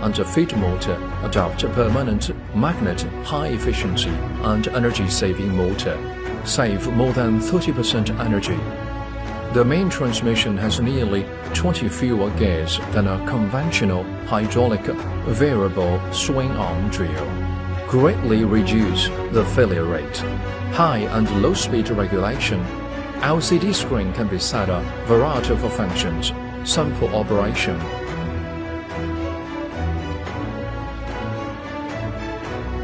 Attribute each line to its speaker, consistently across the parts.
Speaker 1: and feed motor adopt permanent magnet high efficiency and energy-saving motor, save more than 30% energy. The main transmission has nearly 20 fewer gears than a conventional hydraulic variable swing-arm drill, greatly reduce the failure rate. High and low speed regulation. LCD screen can be set a variety of functions. Sample operation.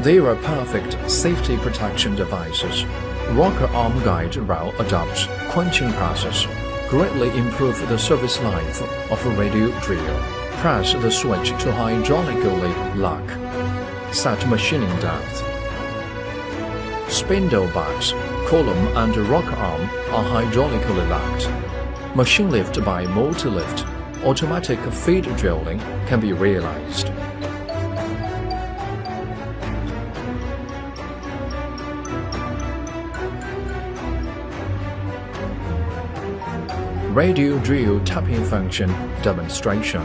Speaker 1: They are perfect safety protection devices. Rocker arm guide rail adopts quenching process, greatly improve the service life of a radio drill. Press the switch to hydraulically lock. Set machining depth. Spindle box, column and rocker arm are hydraulically locked. Machine lift by motor lift. Automatic feed drilling can be realized. Radio drill tapping function demonstration.